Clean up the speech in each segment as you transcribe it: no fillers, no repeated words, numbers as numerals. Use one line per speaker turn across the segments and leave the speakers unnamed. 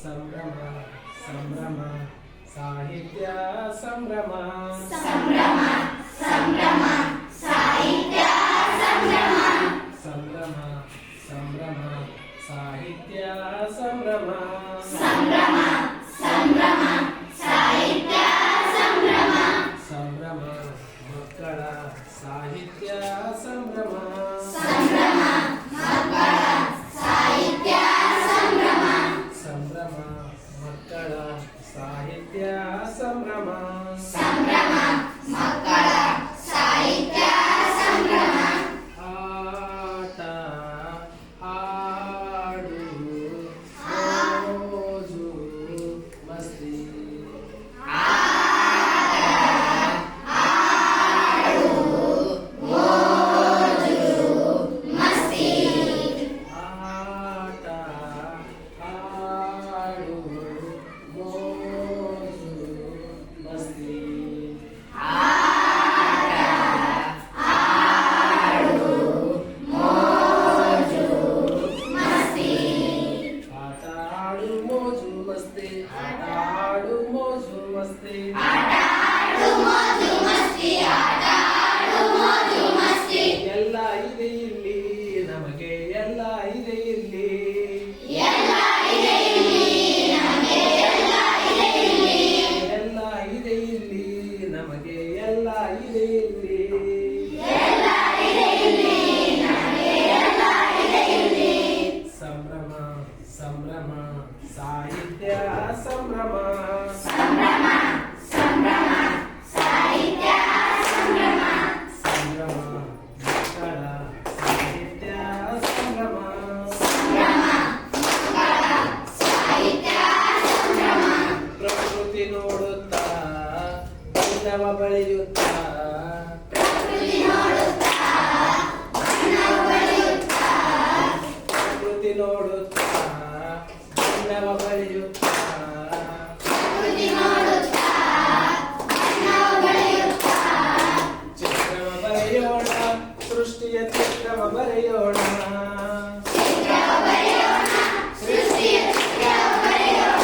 ಸಂಭ್ರಮ ಸಂಭ್ರಮ ಸಾಹಿತ್ಯ ಸಂಭ್ರಮ
ಸಂಭ್ರಮ ಸಂಭ್ರಮ ಸಾಹಿತ್ಯ ಸಂಭ್ರಮ
ಸಂಭ್ರಮ ಸಂಭ್ರಮ ಸಾಹಿತ್ಯ ಸಂಭ್ರಮ
ಸಂಭ್ರಮ ಸಂಭ್ರಮ ಸಾಹಿತ್ಯ ಸಂಭ್ರಮ
ಸಂಭ್ರಮ ಮಕ್ಕಳ ಸಾಹಿತ್ಯ ಸಂಭ್ರಮ
ಸಂಭ್ರಮ ಮಕ್ಕಳ ಸಾಹಿತ್ಯ ಸಂಭ್ರಮ
ಸಂಭ್ರಮ ಮಕ್ಕಳ ಸಾಹಿತ್ಯ ಸಂಭ್ರಮ
ಸಂಭ್ರಮ ಮಕ್ಕಳ ಸಾಹಿತ್ಯ ಸಂಭ್ರಮ
ಆಟ ಹಾಡು ಮೋಜು ಮಸ್ತಿ
ಮಸ್ತಿ
ಆಟ ಹಾಡು ಮೋಜು ಮಸ್ತಿ
ಮಸ್ತಿ
ಆಟ ಆಡು ಮೋಜು ಮಸ್ತಿ ಆಟ ಆಡು ಮೋಜು ಮಸ್ತಿ
ಆಟ ಆಡು ಮೋಜು ಮಸ್ತಿ ಆಟ ಆಡು ಮೋಜು ಮಸ್ತಿ
ಎಲ್ಲ ಇದೆ ಇಲ್ಲಿ ನಮಗೆ ಎಲ್ಲ ಇದೆ ಇಲ್ಲಿ
ಎಲ್ಲ ಇದೆ ಇಲ್ಲಿ ನಮಗೆ ಎಲ್ಲ ಇದೆ ಇಲ್ಲಿ
ಎಲ್ಲ ಇದೆ ಇಲ್ಲಿ ನಮಗೆ ಎಲ್ಲ ಇದೆ ಇಲ್ಲಿ
ಎಲ್ಲ ಇದೆ ಇಲ್ಲಿ ನಮಗೆ ಎಲ್ಲ ಇದೆ ಇಲ್ಲಿ
ಸಂಭ್ರಮ ಸಂಭ್ರಮ ಸಾಹಿತ್ಯ ಸಂಭ್ರಮ
ಸಂಭ್ರಮ ಸಂಭ್ರಮ ಸಾಹಿತ್ಯ ಸಂಭ್ರಮ
ಸಂಭ್ರಮ ಮಕ್ಕಳ ಸಾಹಿತ್ಯ ಸಂಭ್ರಮ
ಸಂಭ್ರಮ ಮಕ್ಕಳ ಸಾಹಿತ್ಯ ಸಂಭ್ರಮ
ಪ್ರಕೃತಿ ನೋಡುತ್ತಾ ಬಣ್ಣವ ಬಳಿಯುತ್ತಾ
ಪ್ರಕೃತಿ ನೋಡುತ್ತಾ ಬಣ್ಣವ ಬಳಿಯುತ್ತಾ
ಪ್ರಕೃತಿ ನೋಡುತ್ತಾ ಬಣ್ಣವ ಬಳಿಯುತ್ತಾ
ಪ್ರಕೃತಿ ನೋಡುತ್ತಾ ಬಣ್ಣವ ಬಳಿಯುತ್ತಾ
ಚಿತ್ರವ ಬರೆಯೋಣ ಸೃಷ್ಟಿಯ ಚಿತ್ರವ ಬರೆಯೋಣ
ಚಿತ್ರವ ಬರೆಯೋಣ ಸೃಷ್ಟಿಯ ಚಿತ್ರವ ಬರೆಯೋಣ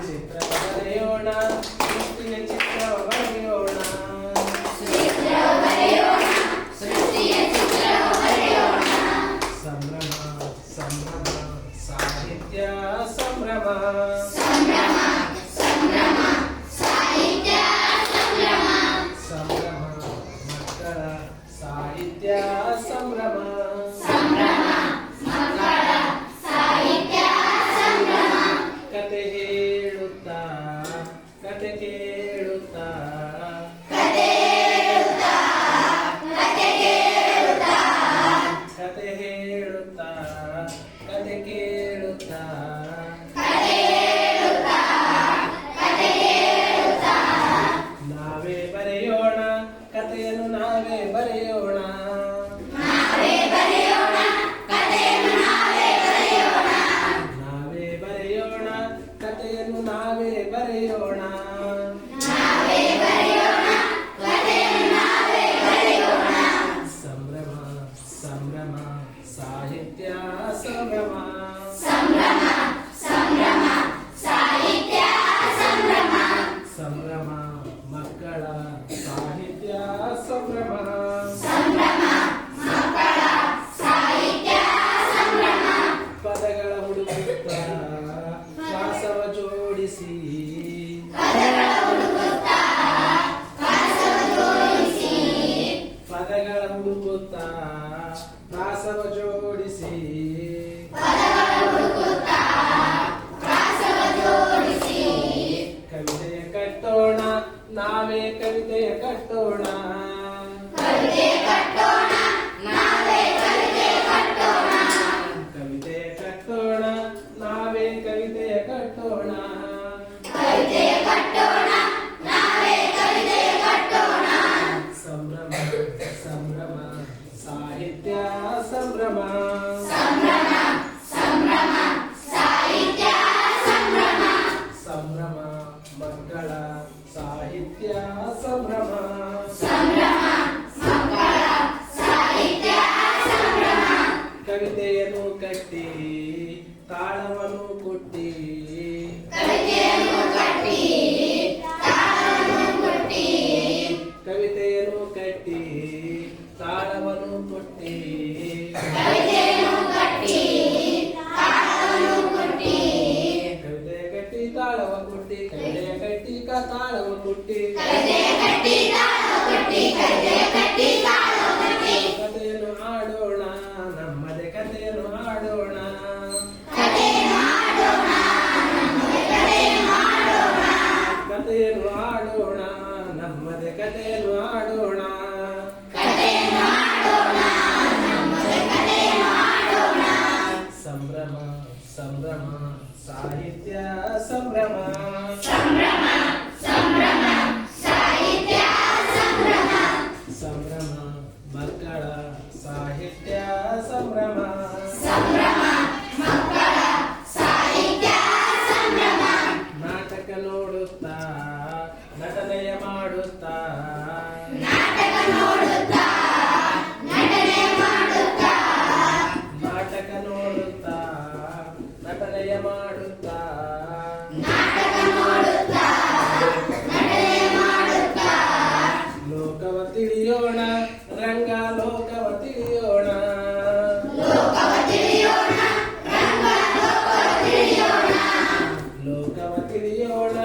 ಚಿತ್ರವ ಬರೆಯೋಣ ಸೃಷ್ಟಿಯ ಚಿತ್ರವ ಬರೆಯೋಣ
ಚಿತ್ರವ ಬರೆಯೋಣ ಸೃಷ್ಟಿಯ ಚಿತ್ರವ ಬರೆಯೋಣ
ಸಂಭ್ರಮ ಸಂಭ್ರಮ ಸಾಹಿತ್ಯ ಸಂಭ್ರಮ
ಸಂಭ್ರಮ ಸಂಭ್ರಮ ಸಾಹಿತ್ಯ ಸಂಭ್ರಮ
ಸಂಭ್ರಮ ಮಕ್ಕಳ ಸಾಹಿತ್ಯ ಸಂಭ್ರಮ
ಸಂಭ್ರಮ ಮಕ್ಕಳ ಸಾಹಿತ್ಯ ಸಂಭ್ರಮ
ಕತೆ ಹೇಳುತ್ತಾ ಕತೆ ಕೇಳುತ್ತಾ
ಕತೆ ಹೇಳುತ್ತಾ ಕತೆ ಕೇಳುತ್ತಾ
ಕತೆ ಹೇಳುತ್ತಾ ಕತೆ ಕೇಳುತ್ತಾ
ಕತೆ ಹೇಳುತ್ತಾ ಕತೆ ಕೇಳುತ್ತಾ
ನಾವೇ ಬರೆಯೋಣ ಕತೆಯನ್ನು ನಾವೇ ಬರೆಯೋಣ
ನಾವೇ ಬರೆಯೋಣ ಕತೆಯನ್ನು ನಾವೇ ಬರೆಯೋಣ
ನಾವೇ ಬರೆಯೋಣ ಕತೆಯನ್ನು ನಾವೇ ಬರೆಯೋಣ
ನಾವೇ ಬರೆಯೋಣ ಕತೆಯನ್ನು ನಾವೇ ಬರೆಯೋಣ
ಸಂಭ್ರಮ ಸಂಭ್ರಮ ಸಾಹಿತ್ಯ ಸಂಭ್ರಮ
ಸಂಭ್ರಮ ಸಂಭ್ರಮ ಸಾಹಿತ್ಯ ಸಂಭ್ರಮ
ಸಂಭ್ರಮ ಮಕ್ಕಳ ಸಾಹಿತ್ಯ ಸಂಭ್ರಮ
ಸಂಭ್ರಮ ಮಕ್ಕಳ ಸಾಹಿತ್ಯ ಸಂಭ್ರಮ
ಪದಗಳ ಹುಡುಕುತ್ತಾ ಶ್ವಾಸವ ಜೋಡಿಸಿ
ಪದಗಳ ಹುಡುಕುತ್ತಾ ಶ್ವಾಸವ ಜೋಡಿಸಿ
ಪದಗಳ ಹುಡುಕುತ್ತಾ ಶ್ವಾಸವ ಜೋಡಿಸಿ
ಪದಗಳ ಹುಡುಕುತ್ತಾ ಶ್ವಾಸವ ಜೋಡಿಸಿ
ಕವಿತೆಯ ಕಟ್ಟೋಣ ನಾವೇ ಕವಿತೆಯ ಕಟ್ಟೋಣ
ಕವಿತೆ ಕಟ್ಟೋಣ ನಾವೇ ಕವಿತೆ ಕಟ್ಟೋಣ
ಕವಿತೆಯ ಕಟ್ಟೋಣ ನಾವೇ ಕವಿತೆಯ ಕಟ್ಟೋಣ
ಕವಿತೆ ಕಟ್ಟೋಣ ನಾವೇ ಕವಿತೆ ಕಟ್ಟೋಣ
ಸಂಭ್ರಮ ಸಂಭ್ರಮ ಸಾಹಿತ್ಯ ಸಂಭ್ರಮ
ಸಂಭ್ರಮ ಸಂಭ್ರಮ ಸಾಹಿತ್ಯ ಸಂಭ್ರಮ
ಸಂಭ್ರಮ ಮಕ್ಕಳ ಸಾಹಿತ್ಯ ಸಂಭ್ರಮ
ಸಂಭ್ರಮ ಮಕ್ಕಳ ಸಾಹಿತ್ಯ ಸಂಭ್ರಮ
ಕವಿತೆಯನ್ನು ಕಟ್ಟಿ ತಾಳವನ್ನು ಕೊಟ್ಟಿ
ಕವಿತೆಯನ್ನು ಕಟ್ಟಿ ತಾಳವನ್ನು ಕೊಟ್ಟಿ
ಕವಿತೆಯನ್ನು ಕಟ್ಟಿ ತಾಳವನ್ನು ಕೊಟ್ಟಿ
ಕವಿತೆಯನ್ನು ಕಟ್ಟಿ ತಾಳವನ್ನು ಕೊಟ್ಟಿ
ಕವಿತೆ ಕಟ್ಟಿ ತಾಳವ ಕೊಟ್ಟಿ ಕವಿತೆ ಕಟ್ಟಿ ತಾಳವ ಕೊಟ್ಟಿ
ಕವಿತೆ ಕಟ್ಟಿ ತಾಳವ ಕೊಟ್ಟಿ ಕವಿತೆ ಕಟ್ಟಿ ತಾಳವ ಕೊಟ್ಟಿ
ಕಥೆಯನ್ನು ಆಡೋಣ ನಮ್ಮದೇ ಕಥೆಯನ್ನು ಆಡೋಣ
ಕಥೆಯನ್ನು ಆಡೋಣ ಕಥೆಯನ್ನು ಆಡೋಣ
ಕಥೆಯನ್ನು ಆಡೋಣ ನಮ್ಮದೇ ಕಥೆಯನ್ನು ಆಡೋಣ
ಕಥೆಯನ್ನು ಆಡೋಣ ನಮ್ಮದೇ ಕಥೆಯನ್ನು ಆಡೋಣ
ಸಂಭ್ರಮ ಸಂಭ್ರಮ ಸಾಹಿತ್ಯ ಸಂಭ್ರಮ
ಸಂಭ್ರಮ ಸಂಭ್ರಮ ಸಾಹಿತ್ಯ ಸಂಭ್ರಮ
ಸಂಭ್ರಮ ಮಕ್ಕಳ ಸಾಹಿತ್ಯ ಸಂಭ್ರಮ
ಸಂಭ್ರಮ ಮಕ್ಕಳ ಸಾಹಿತ್ಯ ಸಂಭ್ರಮ
ನಾಟಕ ನೋಡುತ್ತಾ ನಟನೆಯ ಮಾಡುತ್ತಾ
ನಾಟಕ ನೋಡುತ್ತಾ ನಟನೆ ಮಾಡುತ್ತಾ
ನಾಟಕ ನೋಡುತ್ತಾ ನಟನೆಯ ಮಾಡುತ್ತಾ
ನಾಟಕ ನೋಡುತ್ತಾ ನಟನೆ ಮಾಡುತ್ತಾ
ಲೋಕವ ತಿಳಿಯೋಣ ರಂಗ ಲೋಕವ ತಿಳಿಯೋಣ
ಲೋಕವ ತಿಳಿಯೋಣ ರಂಗ ಲೋಕವ ತಿಳಿಯೋಣ
ಲೋಕವ ತಿಳಿಯೋಣ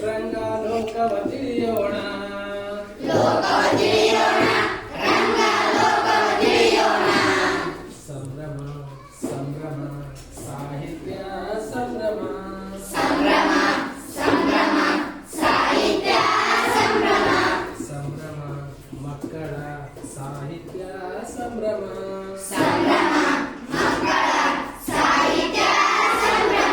ರಂಗ ಲೋಕವ ತಿಳಿಯೋಣ
ಲೋಕವ ತಿಳಿಯೋಣ ರಂಗ ಲೋಕವ ತಿಳಿಯೋಣ
ಸಂಭ್ರಮ ಸಂಭ್ರಮ ಸಾಹಿತ್ಯ ಸಂಭ್ರಮ
ಸಂಭ್ರಮ ಸಂಭ್ರಮ ಸಾಹಿತ್ಯ ಸಂಭ್ರಮ
ಸಂಭ್ರಮ ಮಕ್ಕಳ ಸಾಹಿತ್ಯ ಸಂಭ್ರಮ
ಸಂಭ್ರಮ ಮಕ್ಕಳ ಸಾಹಿತ್ಯ ಸಂಭ್ರಮ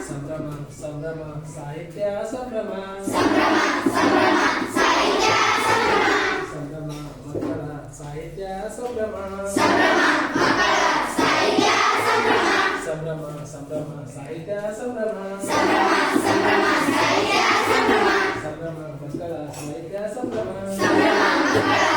ಸಂಭ್ರಮ ಸಂಭ್ರಮ ಸಾಹಿತ್ಯ ಸಂಭ್ರಮ
ಸಂಭ್ರಮ ಸಂಭ್ರಮ ಸಾಹಿತ್ಯ ಸಂಭ್ರಮ
ಸಂಭ್ರಮ ಮಕ್ಕಳ ಸಾಹಿತ್ಯ ಸಂಭ್ರಮ
ಸಂಭ್ರಮ ಮಕ್ಕಳ ಸಾಹಿತ್ಯ ಸಂಭ್ರಮ
ಸಂಭ್ರಮ ಸಂಭ್ರಮ ಸಾಹಿತ್ಯ ಸಂಭ್ರಮ
ಸಂಭ್ರಮ ಸಂಭ್ರಮ ಸಾಹಿತ್ಯ ಸಂಭ್ರಮ
ಸಂಭ್ರಮ ಮಕ್ಕಳ ಸಾಹಿತ್ಯ ಸಂಭ್ರಮ
ಸಂಭ್ರಮ ಮಕ್ಕಳ